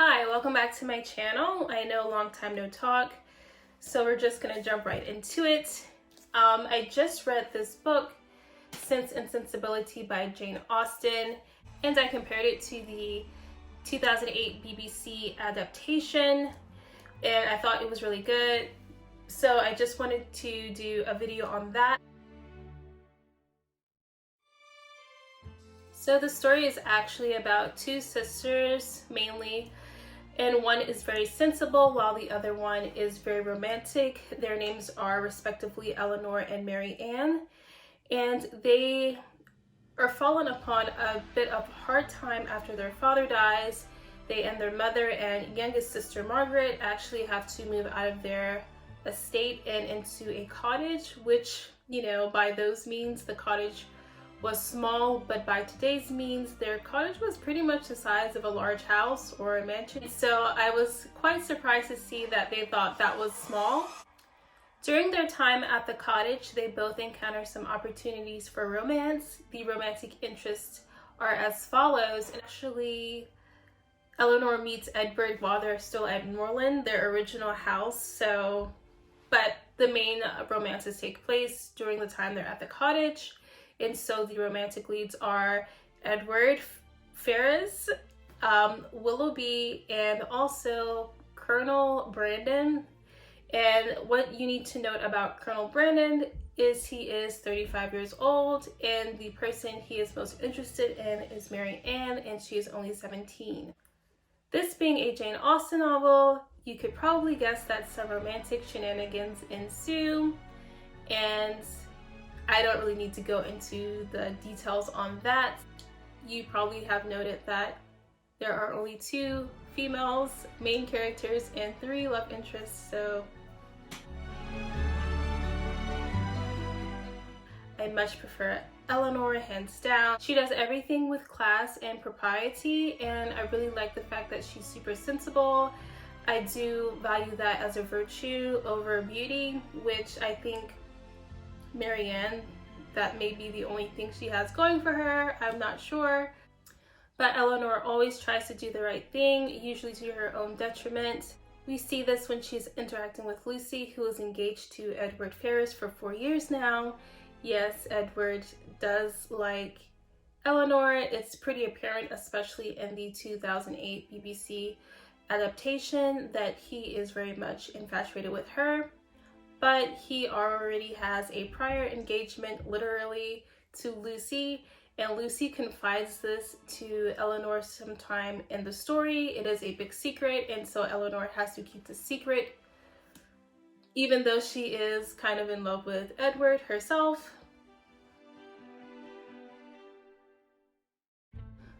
Hi, welcome back to my channel. I know, long time no talk, so we're just gonna jump right into it. I just read this book, Sense and Sensibility by Jane Austen, and I compared it to the 2008 BBC adaptation, and I thought it was really good. So I just wanted to do a video on that. So the story is actually about two sisters mainly, and one is very sensible while the other one is very romantic. Their names are respectively Eleanor and Mary Ann, and they are fallen upon a bit of a hard time after their father dies. They and their mother and youngest sister Margaret actually have to move out of their estate and into a cottage, which, you know, by those means the cottage was small, but by today's means their cottage was pretty much the size of a large house or a mansion. So I was quite surprised to see that they thought that was small. During their time at the cottage, they both encounter some opportunities for romance. The romantic interests are as follows. Actually, Eleanor meets Edward while they're still at Norland, their original house. But the main romances take place during the time they're at the cottage. And so the romantic leads are Edward Ferrars, Willoughby, and also Colonel Brandon. And what you need to note about Colonel Brandon is he is 35 years old, and the person he is most interested in is Mary Ann, and she is only 17. This being a Jane Austen novel, you could probably guess that some romantic shenanigans ensue, and I don't really need to go into the details on that. You probably have noted that there are only two females, main characters, and 3 love interests, so I much prefer Eleanor, hands down. She does everything with class and propriety, and I really like the fact that she's super sensible. I do value that as a virtue over beauty, which I think Mary Ann, that may be the only thing she has going for her, I'm not sure. But Eleanor always tries to do the right thing, usually to her own detriment. We see this when she's interacting with Lucy, who is engaged to Edward Ferrars for 4 years now. Yes, Edward does like Eleanor. It's pretty apparent, especially in the 2008 BBC adaptation, that he is very much infatuated with her. But he already has a prior engagement, literally, to Lucy, and Lucy confides this to Eleanor sometime in the story. It is a big secret, and so Eleanor has to keep the secret, even though she is kind of in love with Edward herself.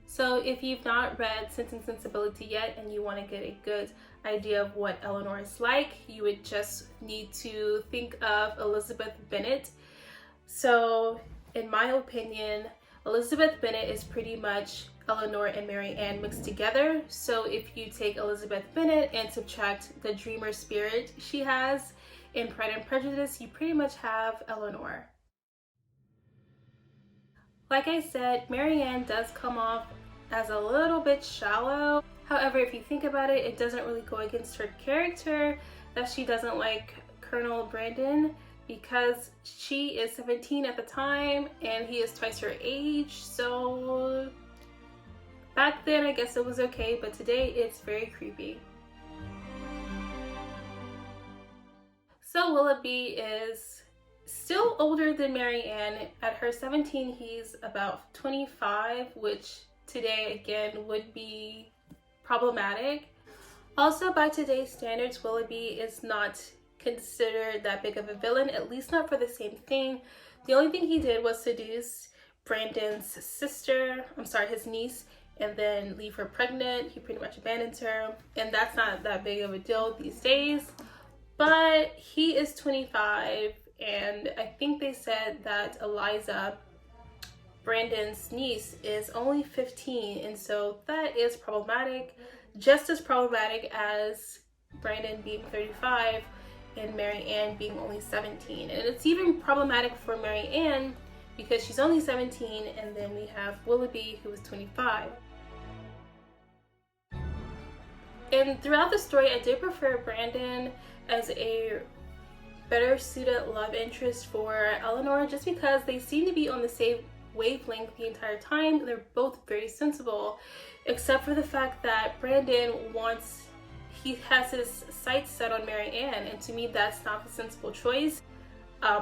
So if you've not read Sense and Sensibility yet and you want to get a good idea of what Eleanor is like, you would just need to think of Elizabeth Bennet. So in my opinion, Elizabeth Bennet is pretty much Eleanor and Mary Ann mixed together. So if you take Elizabeth Bennet and subtract the dreamer spirit she has in Pride and Prejudice, you pretty much have Eleanor. Like I said, Mary Ann does come off as a little bit shallow. However, if you think about it, it doesn't really go against her character that she doesn't like Colonel Brandon, because she is 17 at the time and he is twice her age. So back then I guess it was okay, but today it's very creepy. So Willoughby is still older than Mary Ann. At her 17, he's about 25, which today again would be problematic. Also, by today's standards, Willoughby is not considered that big of a villain, at least not for the same thing. The only thing he did was seduce Brandon's his niece, and then leave her pregnant. He pretty much abandons her, and that's not that big of a deal these days. But he is 25, and I think they said that Eliza, Brandon's niece, is only 15, and so that is problematic, just as problematic as Brandon being 35 and Mary Ann being only 17. And it's even problematic for Mary Ann because she's only 17, and then we have Willoughby, who is 25. And throughout the story, I did prefer Brandon as a better suited love interest for Eleanor, just because they seem to be on the same wavelength the entire time. They're both very sensible, except for the fact that Brandon he has his sights set on Mary Ann, and to me that's not the sensible choice.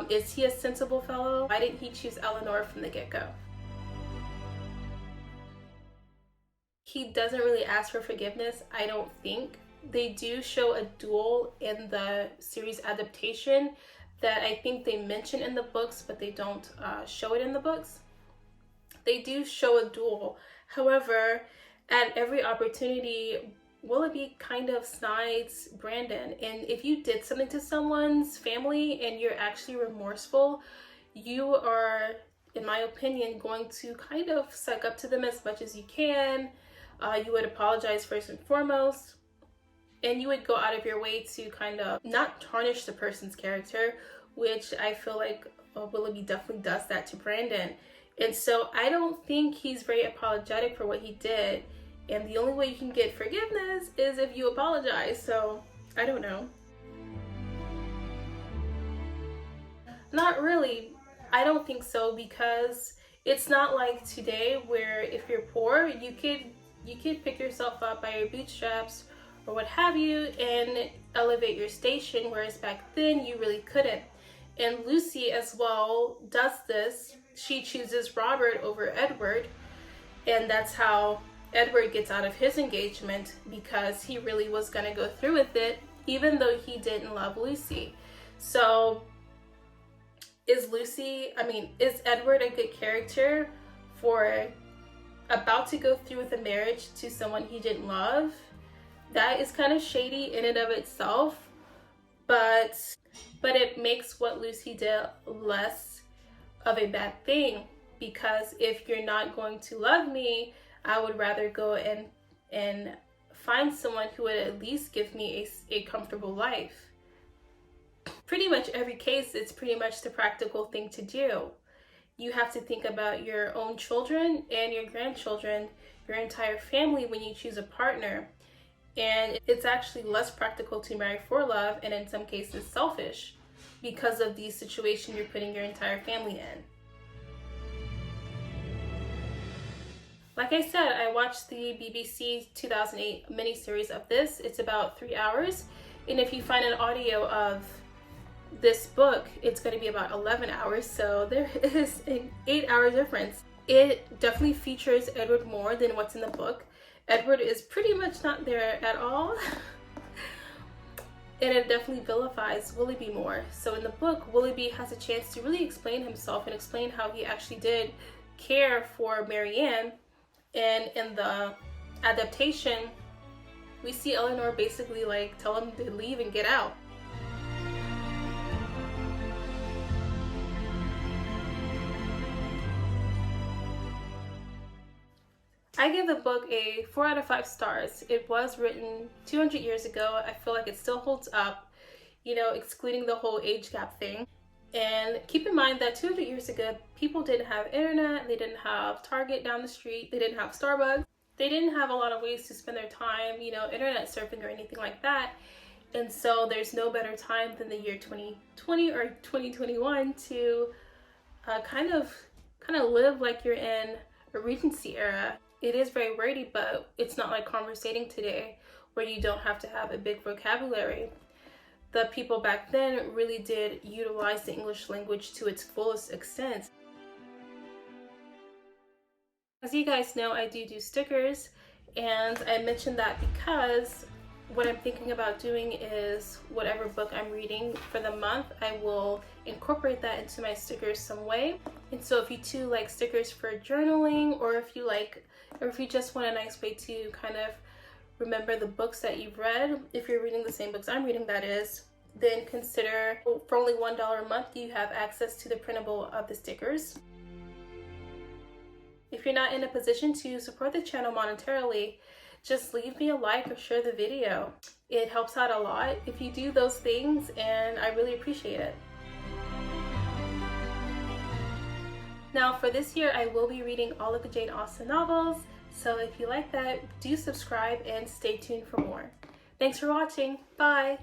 Is he a sensible fellow? Why didn't he choose Eleanor from the get-go? He doesn't really ask for forgiveness, I don't think. They do show a duel in the series adaptation that I think they mention in the books, but they don't show it in the books. They do show a duel. However, at every opportunity, Willoughby kind of snides Brandon. And if you did something to someone's family and you're actually remorseful, you are, in my opinion, going to kind of suck up to them as much as you can. You would apologize first and foremost, and you would go out of your way to kind of not tarnish the person's character, which I feel like Willoughby definitely does that to Brandon. And so I don't think he's very apologetic for what he did, and the only way you can get forgiveness is if you apologize. So I don't know. Not really. I don't think so, because it's not like today where if you're poor, you could pick yourself up by your bootstraps or what have you and elevate your station, whereas back then you really couldn't. And Lucy as well does this. She chooses Robert over Edward, and that's how Edward gets out of his engagement, because he really was going to go through with it even though he didn't love Lucy. So is Edward a good character for about to go through with a marriage to someone he didn't love? That is kind of shady in and of itself, but it makes what Lucy did less of a bad thing, because if you're not going to love me, I would rather go and find someone who would at least give me a comfortable life. Pretty much every case, it's pretty much the practical thing to do. You have to think about your own children and your grandchildren, your entire family when you choose a partner. And it's actually less practical to marry for love, and in some cases selfish, because of the situation you're putting your entire family in. Like I said, I watched the BBC 2008 miniseries of this. It's about 3 hours. And if you find an audio of this book, it's going to be about 11 hours, so there is an 8-hour difference. It definitely features Edward more than what's in the book. Edward is pretty much not there at all. And it definitely vilifies Willoughby more. So in the book, Willoughby has a chance to really explain himself and explain how he actually did care for Mary Ann. And in the adaptation, we see Eleanor basically tell him to leave and get out. I give the book a 4 out of 5 stars. It was written 200 years ago. I feel like it still holds up, excluding the whole age gap thing. And keep in mind that 200 years ago, people didn't have internet, they didn't have Target down the street, they didn't have Starbucks, they didn't have a lot of ways to spend their time, internet surfing or anything like that. And so there's no better time than the year 2020 or 2021 to kind of live like you're in a Regency era. It is very wordy, but it's not like conversating today where you don't have to have a big vocabulary. The people back then really did utilize the English language to its fullest extent. As you guys know, I do stickers, and I mentioned that because what I'm thinking about doing is whatever book I'm reading for the month, I will incorporate that into my stickers some way. And so if you too like stickers for journaling, or if you just want a nice way to kind of remember the books that you've read, if you're reading the same books I'm reading, that is, then consider, for only $1 a month, you have access to the printable of the stickers. If you're not in a position to support the channel monetarily, just leave me a like or share the video. It helps out a lot if you do those things, and I really appreciate it. Now for this year, I will be reading all of the Jane Austen novels, So if you like that, do subscribe and stay tuned for more. Thanks for watching. Bye.